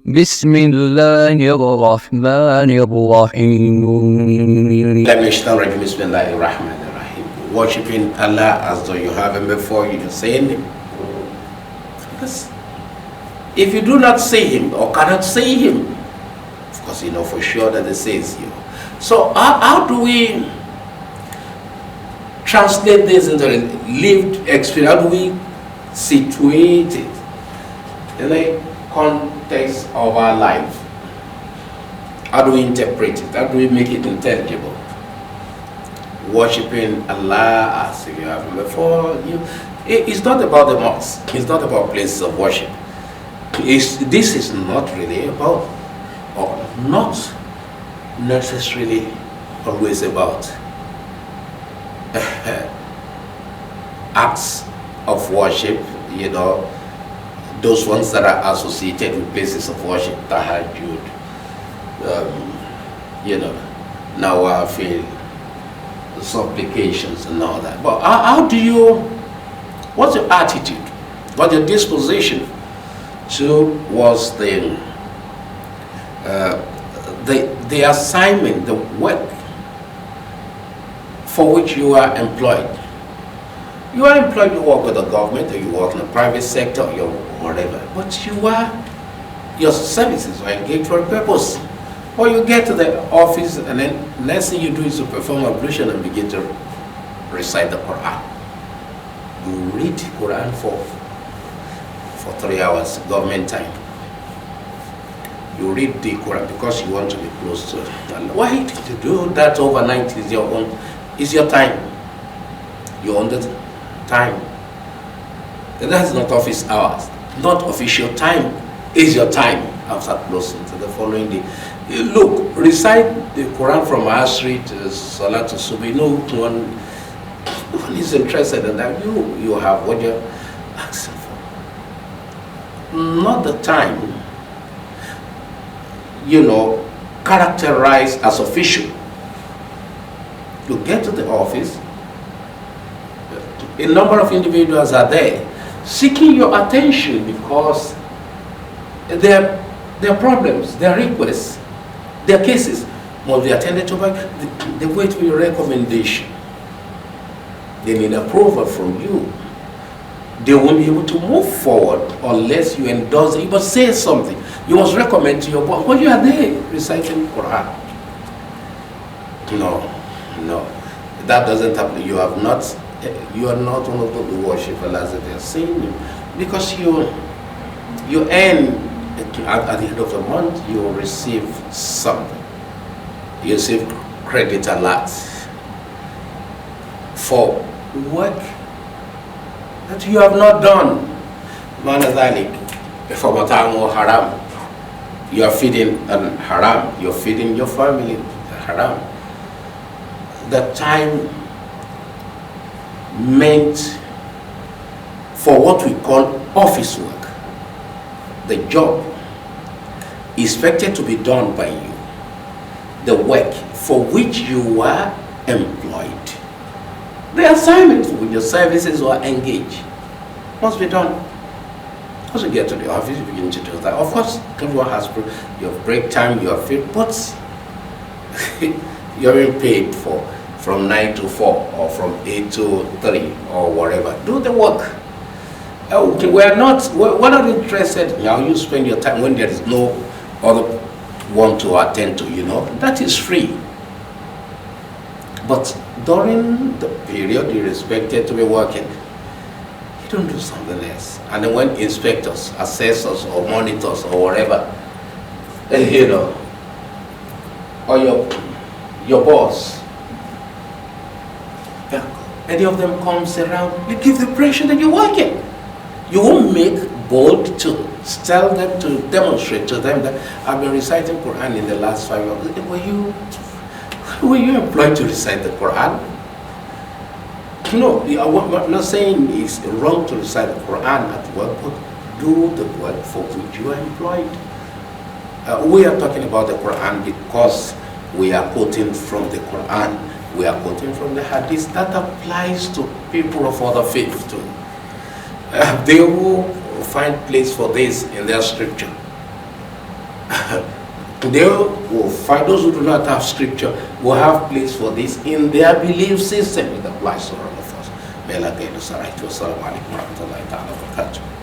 بسم الله الرحمن الرحيم. Worshipping Allah as though you have Him before you, saying Him. Because if you do not see Him or cannot see Him, of course you know for sure that He sees you. So how do we translate this into a lived experience? How do we situate it in the context of our life? How do we interpret it? How do we make it intelligible? Worshipping Allah as if you have Him before you. It's not about the mosque. It's not about places of worship. This is not really about, or not necessarily always about, acts of worship, those ones that are associated with places of worship, tahajjud, nawafil, supplications and all that. But what's your attitude? What's your disposition towards the assignment, the work for which you are employed? You are employed to work with the government, or you work in the private sector, or whatever. But your services are engaged for a purpose. Or you get to the office and then next thing you do is to perform ablution and begin to recite the Qur'an. You read Qur'an for 3 hours, government time. You read the Quran because you want to be close to Allah. Why to do that overnight is your time. You own the time. That's not office hours. Not official time is your time after closing to the following day. Look, recite the Quran from Asri to Salah to Subhi. No one is interested in that. You have what you're asking for. Not the time, characterized as official. You get to the office, a number of individuals are there seeking your attention because their problems, their requests, their cases must be attended to by. They wait for your recommendation. They need approval from you. They won't be able to move forward unless you endorse it. You must say something. You must recommend to your boss. When you are there reciting Quran. No. That doesn't happen. You are not one of those who worship Allah as they are saying you. Because you earn at the end of the month, you will receive something. You receive credit a lot for work that you have not done. Manazalik, for matamu haram. You are feeding haram. You're feeding your family haram. The time meant for what we call office work, the job expected to be done by you, the work for which you are employed, the assignment for which your services are engaged must be done. Once you get to the office, you begin to do that. Of course, everyone has your break time, your free, but you're being paid from 9 to 4 or from 8 to 3 or whatever. Do the work. Okay, we're not interested in how you spend your time when there is no other one to attend to, That is free. But during the period you're expected to be working, you don't do something else. And then when inspectors, assessors, or monitors, or whatever, or your boss, any of them comes around, you give the impression that you're working. You won't make bold to tell them, to demonstrate to them that I've been reciting Quran in the last 5 years. Were you employed to recite the Quran? No, I'm not saying it's wrong to recite the Quran at work, but do the work for which you are employed. We are talking about the Quran because we are quoting from the Quran. We are quoting from the Hadith. That applies to people of other faiths too. They will find place for this in their scripture. They will find those who do not have scripture will have place for this in their belief system. It applies to all of us. May Allah guide us right. Wassalamu alaikum warahmatullahi ta'ala wabarakatuh.